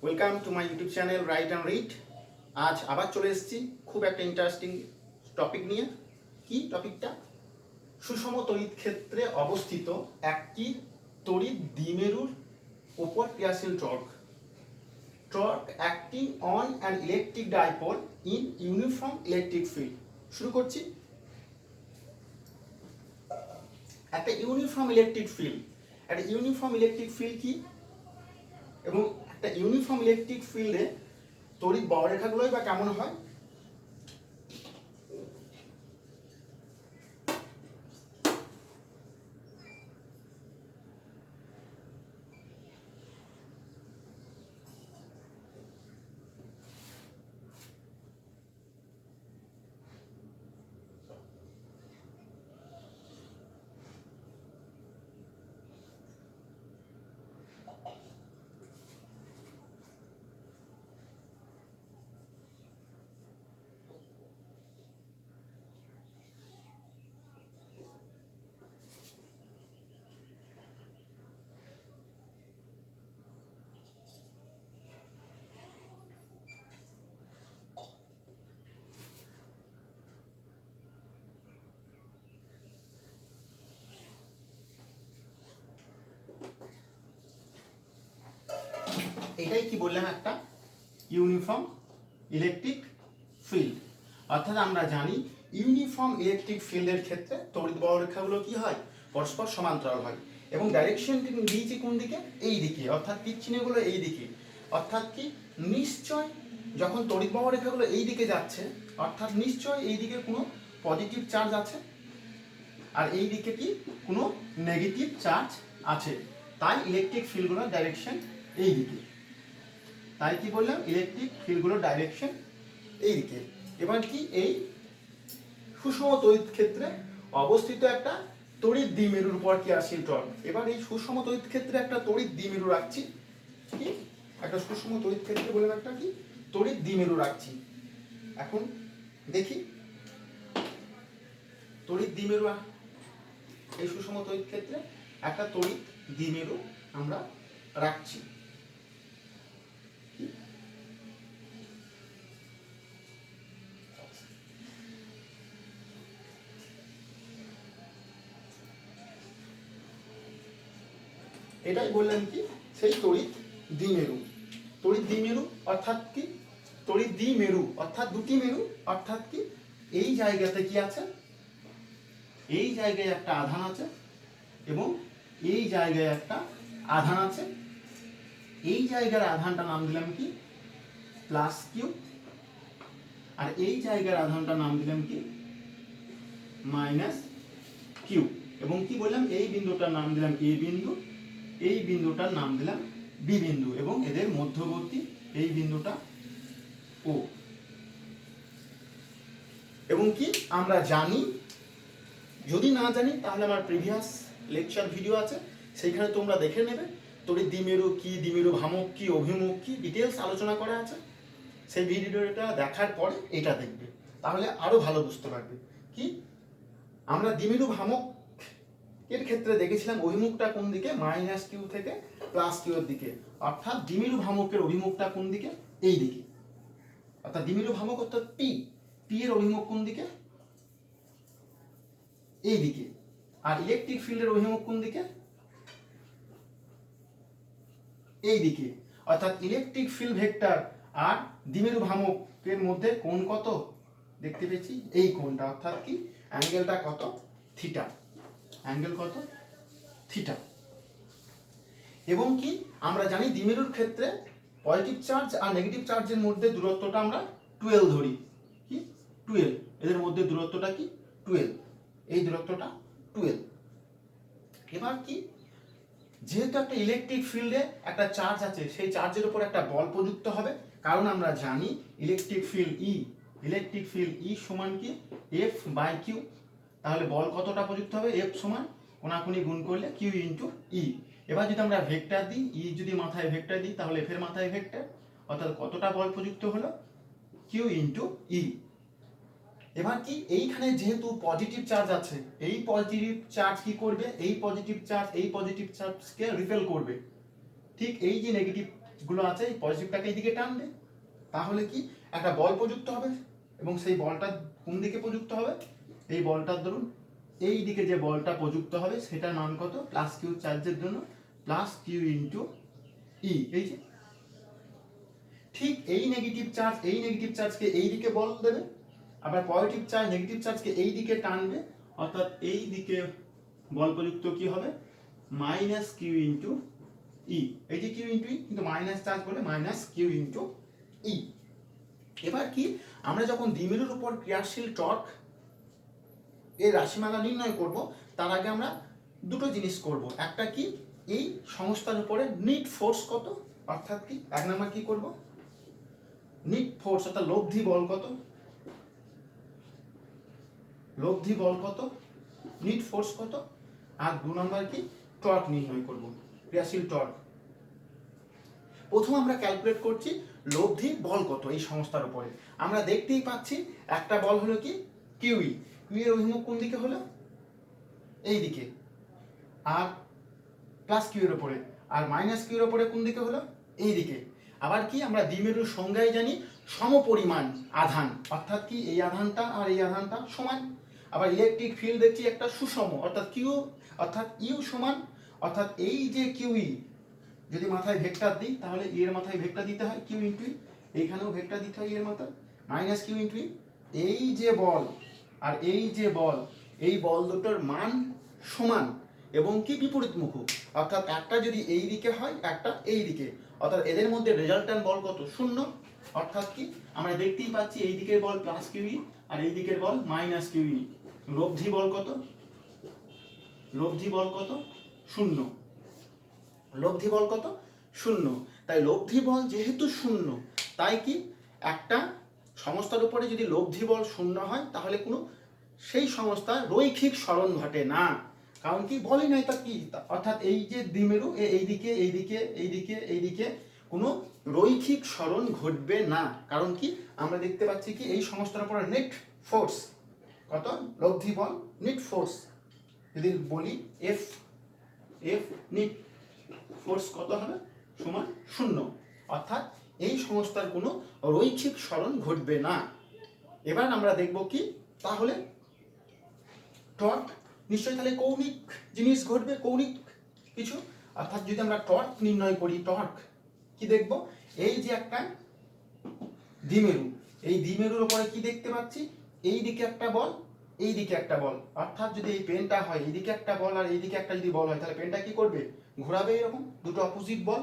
Welcome to my YouTube channel right and read. আজ আবার চলে এসেছি খুব একটা ইন্টারেস্টিং টপিক নিয়ে। কি টপিকটা? সুষম তড়িৎ ক্ষেত্রে অবস্থিত একটি তড়িৎ দ্বিমেরুর উপর ক্রিয়াশীল torque acting on an electric dipole in uniform electric field. শুরু করছি। একটা ইউনিফর্ম ইলেকট্রিক ফিল্ড কি, এবং একটা ইউনিফর্ম ইলেকট্রিক ফিল্ডে তড়িৎ বলরেখাগুলোই বা কেমন হয়। এটাই কি বললাম, একটা ইউনিফর্ম ইলেকট্রিক ফিল্ড। অর্থাৎ আমরা জানি ইউনিফর্ম ইলেকট্রিক ফিল্ডের ক্ষেত্রে তড়িৎ বলরেখাগুলো কি হয়, পরস্পর সমান্তরাল হয় এবং ডাইরেকশন দিয়েছি কোন দিকে, এই দিকে, অর্থাৎ তীর চিহ্নগুলো এই দিকে। অর্থাৎ কি, নিশ্চয় যখন তড়িৎ বলরেখাগুলো এই দিকে যাচ্ছে, অর্থাৎ নিশ্চয় এই দিকে কোনো পজিটিভ চার্জ আছে আর এই দিকে কি কোনো নেগেটিভ চার্জ আছে। তাই ইলেকট্রিক ফিল্ডগুলোর ডাইরেকশন এই দিকে। তাই কি বললাম, ইলেকট্রিক ফিল্ডগুলোর ডাইরেকশন এই দিকে। এবার কি, এই সুষম তড়িৎ ক্ষেত্রে অবস্থিত একটা তড়িৎ দ্বিমেরুর উপর ক্রিয়াশীল টর্ক। এবার এই সুষম তড়িৎ ক্ষেত্রে একটা তড়িৎ দ্বিমেরু রাখছি। কি একটা সুষম তড়িৎ ক্ষেত্রে বললাম, একটা কি তড়িৎ দ্বিমেরু রাখছি। এখন দেখি তড়িৎ দ্বিমেরু, এই সুষম তড়িৎ ক্ষেত্রে একটা তড়িৎ দ্বিমেরু আমরা রাখছি। এটাই বললাম কি, সেই তড়িৎ দ্বিমেরু অর্থাৎ কি, তড়িৎ দ্বিমেরু অর্থাৎ দুটি মেরু। অর্থাৎ কি, এই জায়গাতে কি আছে, এই জায়গায় একটা আধান আছে এবং এই জায়গায় একটা আধান আছে। এই জায়গার আধানটা নাম দিলাম কি প্লাস কিউ, আর এই জায়গার আধানটা নাম দিলাম কি মাইনাস কিউ। এবং কি বললাম, এই বিন্দুটার নাম দিলাম এ বিন্দু, এই বিন্দুটার নাম দিলাম বি বিন্দু, এবং এদের মধ্যবর্তী এই বিন্দুটা ও। এবং কি আমরা জানি, যদি না জানি তাহলে আমার প্রিভিয়াস লেকচার ভিডিও আছে, সেইখানে তোমরা দেখে নেবে। তড়িৎ দ্বিমেরু কি, দ্বিমেরু ভ্রামক কি, অভিমুখ কি, ডিটেলস আলোচনা করা আছে। সেই ভিডিওটা দেখার পরে এটা দেখবে, তাহলে আরো ভালো বুঝতে পারবে। কি আমরা দ্বিমেরু ভ্রামক এর ক্ষেত্রে দেখেছিলাম অভিমুখটা কোন দিকে, মাইনাস কিউ থেকে প্লাস কিউ এর দিকে। অর্থাৎ দ্বিমেরু ভ্রামকের অভিমুখটা কোন দিকে, এই দিকে। অর্থাৎ দ্বিমেরু ভ্রামক অর্থাৎ পি এর অভিমুখ কোন দিকে, এই দিকে। আর ইলেকট্রিক ফিল্ডের অভিমুখ কোন দিকে, এই দিকে। অর্থাৎ ইলেকট্রিক ফিল্ড ভেক্টর আর দ্বিমেরু ভ্রামকের মধ্যে কোণ কত দেখতে পেয়েছি, এই কোণটা। অর্থাৎ কি অ্যাঙ্গেলটা কত, থিটা। অ্যাঙ্গেল কত, থিটা। এবং কি আমরা জানি দ্বিমেরুর ক্ষেত্রে পজিটিভ চার্জ আর নেগেটিভ চার্জের মধ্যে দূরত্বটা আমরা 12 ধরি। কি 12, এদের মধ্যে দূরত্বটা কি 12, এই দূরত্বটা 12। এবার কি, যেহেতু একটা ইলেকট্রিক ফিল্ডে একটা চার্জ আছে, সেই চার্জের উপর একটা বল প্রযুক্ত হবে। কারণ আমরা জানি ইলেকট্রিক ফিল্ড ই সমান কি এফ বাই কিউ। তাহলে বল কতটা প্রযুক্ত হবে, এফ সমান কোনাকুনি গুণ করলে কিউ ইন্টু ই। এবার যদি আমরা ভেক্টর দিই, ই যদি মাথায় ভেক্টর দিই, তাহলে এফ এর মাথায় ভেক্টর। অর্থাৎ কতটা বল প্রযুক্ত হলো, কিউ ইন্টু ই। এবার কি, এইখানে যেহেতু পজিটিভ চার্জ আছে, এই পজিটিভ চার্জ কি করবে, এই পজিটিভ চার্জকে রিপেল করবে। ঠিক এই যে নেগেটিভ গুলো আছে এই পজিটিভটাকে এইদিকে টানবে, তাহলে কি একটা বল প্রযুক্ত হবে, এবং সেই বলটা কোন দিকে প্রযুক্ত হবে, এই বলটার ধরুন এই দিকে যে বলটা প্রযুক্ত হবে সেটার মান কত, প্লাস কিউ চার্জের জন্য প্লাস কিউ ইন্টু ই। এই যে ঠিক এই নেগেটিভ চার্জকে এই দিকে বল দেবে, আবার পজিটিভ চার্জ নেগেটিভ চার্জকে এই দিকে টানবে, অর্থাৎ এই দিকে বল প্রযুক্ত কি হবে, মাইনাস কিউ ইন্টু ই। এই যে কিউ ইন্টু ই, কিন্তু মাইনাস চার্জ বলে মাইনাস কিউ ইন্টু ই। এবার কি আমরা যখন দ্বিমেরুর উপর ক্রিয়াশীল টর্ক এর রাশিমালা নির্ণয় করব, তার আগে আমরা দুটো জিনিস করব। একটা কি, এই সংস্থার উপরে নিট ফোর্স কত, অর্থাৎ কি এক নাম্বার কি করব, নিট ফোর্স অর্থাৎ লব্ধি বল কত, লব্ধি বল কত, নিট ফোর্স কত, আর দু নম্বর কি টর্ক নির্ণয় করব, ক্রিয়াশীল টর্ক। প্রথম আমরা ক্যালকুলেট করছি লব্ধি বল কত এই সংস্থার উপরে। আমরা দেখতেই পাচ্ছি একটা বল হলো কি কিউই, কিউ এর অভিমুখ কোন দিকে হলো, এই দিকে, আর প্লাস কিউ এর উপরে, আর মাইনাস কিউ এর উপরে কোন দিকে হলো, এই দিকে। আবার কি আমরা দ্বিমেরুর সংজ্ঞায় জানি সমপরিমাণ আধান, অর্থাৎ কি এই আধানটা আর এই আধানটা সমান। আবার ইলেকট্রিক ফিল্ড দেখছি একটা সুষম, অর্থাৎ কিউ অর্থাৎ ইউ সমান, অর্থাৎ এই যে কিউই যদি মাথায় ভেক্টর দিই তাহলে ই এর মাথায় ভেক্টর দিতে হয় কিউ ইন্টু ই, এইখানেও ভেক্টর দিতে হয় ই এর মাথায় মাইনাস কিউ ইন্টু ই। এই যে বল আর এই যে বল, এই বল দুটোর মান সমান এবং কি বিপরীতমুখ, অর্থাৎ একটা যদি এই দিকে হয় একটা এই দিকে, অর্থাৎ এদের মধ্যে রেজাল্ট্যান্ট বল কত, শূন্য। অর্থাৎ কি আমরা দেখতেই পাচ্ছি এই দিকের বল প্লাস কিউই আর এই দিকের বল মাইনাস কিউই। লব্ধি বল কত, লব্ধি বল কত, শূন্য। লব্ধি বল কত, শূন্য। তাই লব্ধি বল যেহেতু শূন্য, তাই কি একটা সংস্থার উপরে যদি লব্ধি বল শূন্য হয় তাহলে কোনো সেই সংস্থার রৈখিক সরণ ঘটে না। কারণ কি বলই নাই তা কি, অর্থাৎ এই যে দ্বিমেরু এইদিকে এইদিকে এইদিকে এইদিকে কোনো রৈখিক সরণ ঘটবে না। কারণ কি আমরা দেখতে পাচ্ছি কি এই সংস্থার উপরে নেট ফোর্স কত, লব্ধি বল নেট ফোর্স যদি বলি এফ, এফ নেট ফোর্স কত হবে, সমান শূন্য, অর্থাৎ এই সংস্থার কোনো রৈখিক সরণ ঘটবে না। এবার আমরা দেখব কি তাহলে টর্ক, নিশ্চয়ই তাহলে কৌণিক জিনিস ঘটবে, কৌণিক কিছু। অর্থাৎ যদি আমরা টর্ক নির্ণয় করি, টর্ক কি দেখব, এই যে একটা দ্বিমেরু, এই দ্বিমেরুর উপরে কি দেখতে পাচ্ছি, এই দিকে একটা বল এই দিকে একটা বল, অর্থাৎ যদি এই পেনটা হয় এইদিকে একটা বল আর এইদিকে একটা যদি বল হয় তাহলে পেনটা কি করবে, ঘোরাবে এরকম, দুটো অপোজিট বল,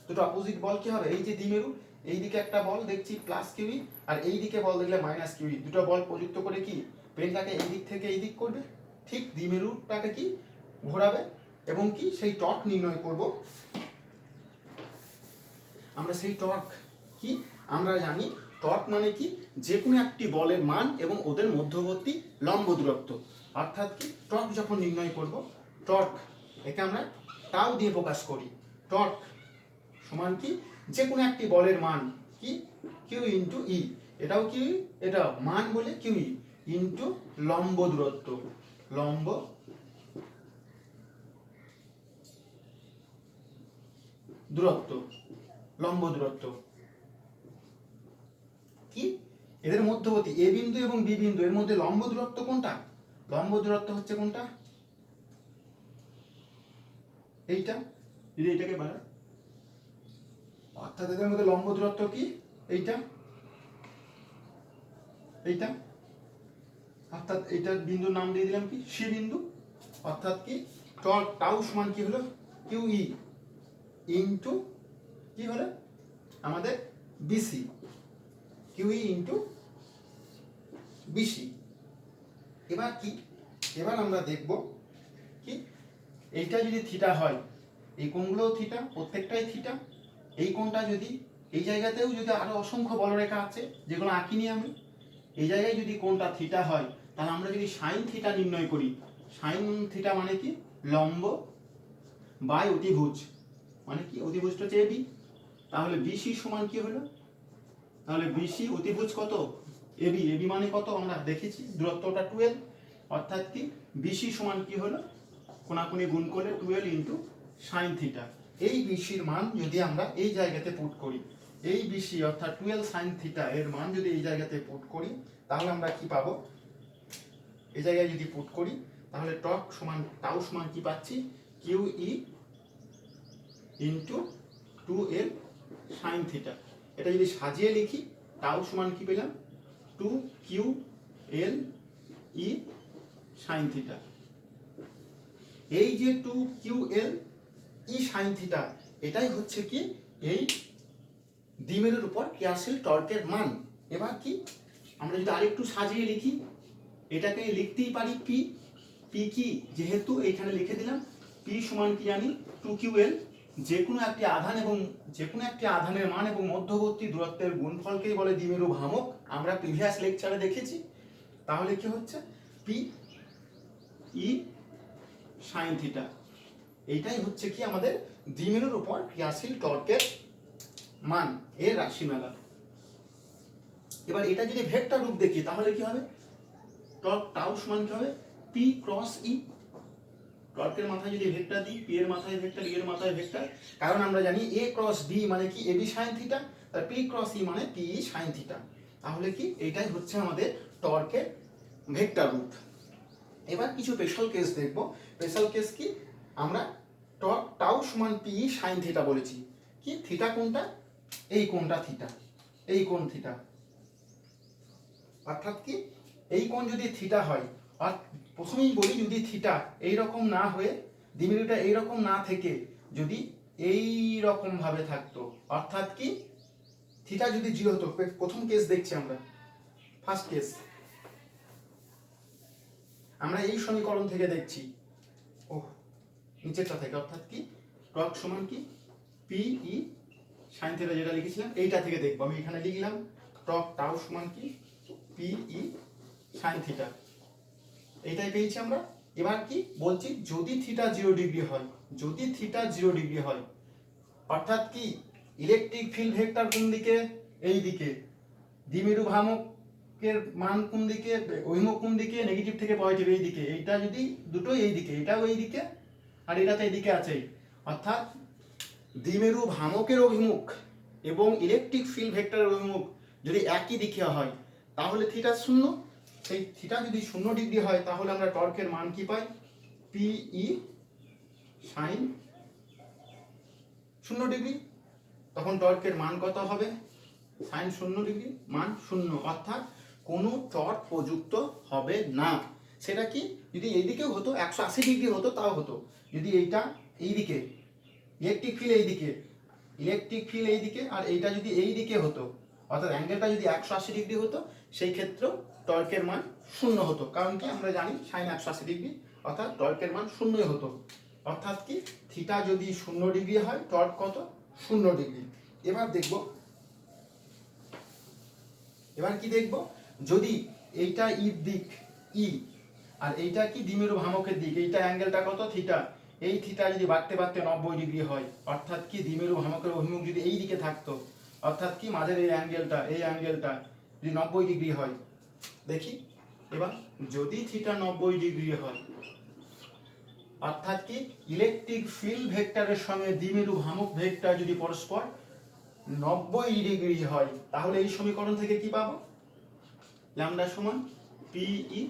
দুটো অপোজিট বল কি হবে, এই যে দ্বিমেরু এইদিকে একটা বল দেখছি প্লাস কিউই আর এইদিকে বল দেখলে মাইনাস কিউই, দুটো বল প্রযুক্ত করে কি পেনটাকে এই দিক থেকে এই দিক করবে, ঠিক দ্বিমেরুটাকে কি ঘোরাবে, এবং কি সেই টর্ক নির্ণয় করব আমরা। সেই টর্ক কি আমরা জানি, টর্ক মানে কি যে কোনো একটি বলের মান এবং ওদের মধ্যবর্তী লম্ব দূরত্ব। অর্থাৎ কি টর্ক যখন নির্ণয় করব, টর্ক একে আমরা টাউ দিয়ে প্রকাশ করি, টর্ক সমান কি যে কোনো একটি বলের মান কি কিউ ইন্টু ই, এটাও কিউ এটাও মান বলে কিউ ই ইন্টু লম্ব দূরত্ব, লম্ব দূরত্ব, লম্ব দূরত্ব কি এদের মধ্যবর্তী এ বিন্দু এবং বি বিন্দু এর মধ্যে লম্ব দূরত্ব কোনটা, লম্ব দূরত্ব হচ্ছে কোনটা, এইটা, যদি এটাকে বাড়ায়, অর্থাৎ এদের মধ্যে লম্ব দূরত্ব কি এইটা, এইটা, অর্থাৎ এইটার বিন্দুর নাম দিয়ে দিলাম কি সি বিন্দু। অর্থাৎ কি টর্ক টাউ সমান কি হলো কিউ ই ইন্টু কি হলো আমাদের বিসি, কিউই ইন্টু বিসি। এবার কি, এবার আমরা দেখব কি এইটা যদি থিটা হয়, এই কোণগুলোও থিটা, প্রত্যেকটাই থিটা, এই কোণটা যদি এই জায়গাতেও যদি আরো অসংখ্য বলরেখা আছে যেগুলো আঁকিনি আমি, এই জায়গায় যদি কোণটা থিটা হয় তাহলে আমরা যদি সাইন থিটা নির্ণয় করি, সাইন থিটা মানে কি লম্ব বাই অতিভুজ, মানে কি অতিভুজটা হচ্ছে এবি, তাহলে বিসি সমান কি হলো, তাহলে বিসি অতিভুজ কত এবি, এবি মানে কত আমরা দেখেছি দূরত্বটা 12, অর্থাৎ কি বিসি সমান কি হলো কোনাকুনি গুণ করলে 12 ইন্টু সাইন থিটা। এই বিসির মান যদি আমরা এই জায়গাতে পুট করি, এই বিসি অর্থাৎ 12 সাইন থিটা এর মান যদি এই জায়গাতে পুট করি, তাহলে আমরা কি পাবো? এই জায়গায় যদি পুট করি তাহলে টর্ক সমান টাউ সমান কি পাচ্ছি? Q e into 2L sine theta. এটা যদি সাজিয়ে লিখি টাউ সমান কি পেলাম? 2QL ই সাইন থিটা। এই যে 2QL ই সাইন থিটা, এটাই হচ্ছে কি এই দ্বিমেরুর উপর ক্রিয়াশীল টর্কের মান। এবার কি আমরা যদি আরেকটু সাজিয়ে লিখি, এটাকে লিখতেই পারি পি। পি কি? যেহেতু এখানে লিখে দিলাম পি সমান কি জানি 2QL, যে কোনো একটি আধান এবং যে কোনো একটি আধানের মান এবং মধ্যবর্তী দূরত্বের গুণফলকেই বলে দ্বিমেরু ভ্রামক। আমরা প্রিভিয়াস লেকচারে দেখেছি। তাহলে কি হচ্ছে? P E sine theta. এইটাই হচ্ছে কি আমাদের দ্বিমেরুর উপর ক্রিয়াশীল টর্কের মান, এর রাশিমালা। এবার এটা যদি ভেক্টর রূপ দেখি তাহলে কি হবে? টর্ক টাউ সমান কি হবে? P cross E. টর্কের মাথায় যদি ভেক্টর দিই, পি এর মাথায় ভেক্টর, ই এর মাথায় ভেক্টর, কারণ আমরা জানি এ ক্রস বি মানে কি এবি সাইন থিটা, আর পি ক্রস ই মানে পি সাইন থিটা। তাহলে কি এইটাই হচ্ছে আমাদের টর্কের ভেক্টর রূপ। এবার কিছু স্পেশাল কেস দেখব। স্পেশাল কেস কি? আমরা টর্ক টাউ সমান পি সাইন থিটা বলেছি। কি থিটা কোনটা? এই কোণটা থিটা, এই কোণ থিটা। অর্থাৎ কি এই কোণ যদি থিটা হয়, আর প্রথমেই বলি যদি থিটা এই রকম না হয়ে দ্বিমেরুটা এই রকম না থেকে যদি এই রকম ভাবে থাকতো, অর্থাৎ কি থিটা যদি 0 হতো। প্রথম কেস দেখছি আমরা, ফার্স্ট কেস আমরা এই সমীকরণ থেকে দেখছি, ও নিচেরটা থেকে, অর্থাৎ কি টর্ক সমান কি পি ই সাইন থিটা যেটা লিখেছিলাম এইটা থেকে দেখবো। আমি এখানে লিখলাম টর্ক টাউ সমান কি পি ই সাইন থিটা, এইটাই পেয়েছি আমরা। এবার কি বলছি? যদি থিটা 0 ডিগ্রি হয়, যদি থিটা 0 ডিগ্রি হয়, অর্থাৎ কি ইলেকট্রিক ফিল্ড ভেক্টর কোন দিকে? এই দিকে। দ্বিমেরু ভ্রামকের মান কোন দিকে? অভিমুখ কোন দিকে? নেগেটিভ থেকে পজিটিভ এই দিকে। এইটা যদি দুটোই এই দিকে, এটাও এই দিকে আর এটা তো এই দিকে আছেই, অর্থাৎ দ্বিমেরু ভ্রামকের অভিমুখ এবং ইলেকট্রিক ফিল্ড ভেক্টরের অভিমুখ যদি একই দিকে হয় তাহলে থিটা 0। সেই থিটা যদি 0 ডিগ্রি হয় তাহলে আমরা টর্কের মান কি পাই? পি ই সাইন 0 ডিগ্রি। তখন টর্কের মান কত হবে? সাইন 0 ডিগ্রি মান 0, অর্থাৎ কোনো টর্ক প্রযুক্ত হবে না। সেটা কি যদি এইদিকেও হতো 180 ডিগ্রি হতো তাও হতো। যদি এইটা এইদিকে, ইলেকট্রিক ফিল্ড এইদিকে, ইলেকট্রিক ফিল্ড এইদিকে, আর এইটা যদি এইদিকে হতো, অর্থাৎ অ্যাঙ্গেলটা যদি 180 ডিগ্রি হতো, সেই ক্ষেত্রেও টর্কের মান 0 হতো। কারণ কি আমরা জানি সাইন 180 ডিগ্রি, অর্থাৎ টর্কের মান 0 হতো। অর্থাৎ কি থিটা যদি 0 ডিগ্রি হয় টর্ক কত? 0 ডিগ্রি। এবার দেখব, এবার কি দেখব? যদি এইটা ই দিক ই আর এইটা কি দ্বিমেরু ভ্রামকের দিক, এইটা অ্যাঙ্গেলটা কত? থিটা। এই থিটা যদি বাড়তে বাড়তে 90 ডিগ্রি হয়, অর্থাৎ কি দ্বিমেরু ভ্রামকের অভিমুখ যদি এই দিকে থাকতো, অর্থাৎ কি মাঝের এই অ্যাঙ্গেলটা যদি 90 ডিগ্রি হয়, দেখি এবার যদি থিটা 90 ডিগ্রি হয়, অর্থাৎ কি ইলেকট্রিক ফিল্ড ভেক্টরের সঙ্গে দ্বিমেরু ভ্রামক ভেক্টর যদি পরস্পর 90 ডিগ্রি হয়, তাহলে এই সমীকরণ থেকে কি পাবো? ল্যামডা সমান পি ই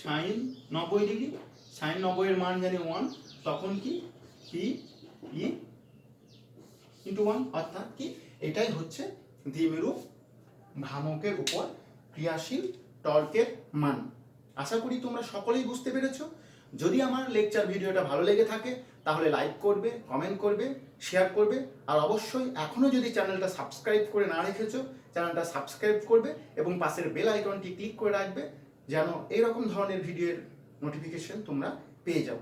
সাইন 90 ডিগ্রি। সাইন 90 এর মান জানি 1, তখন কি পি ই ইন্টু 1, অর্থাৎ কি এটাই হচ্ছে দ্বিমেরু ভ্রামকের উপর ক্রিয়াশীল টর্কের মান। আশা করি তোমরা সকলেই বুঝতে পেরেছো। যদি আমার লেকচার ভিডিওটা ভালো লেগে থাকে তাহলে লাইক করবে, কমেন্ট করবে, শেয়ার করবে, আর অবশ্যই এখনো যদি চ্যানেলটা সাবস্ক্রাইব করে না রেখেছো চ্যানেলটা সাবস্ক্রাইব করবে এবং পাশের বেল আইকনটি ক্লিক করে রাখবে, যেন এইরকম ধরনের ভিডিওর নোটিফিকেশন তোমরা পেয়ে যাও।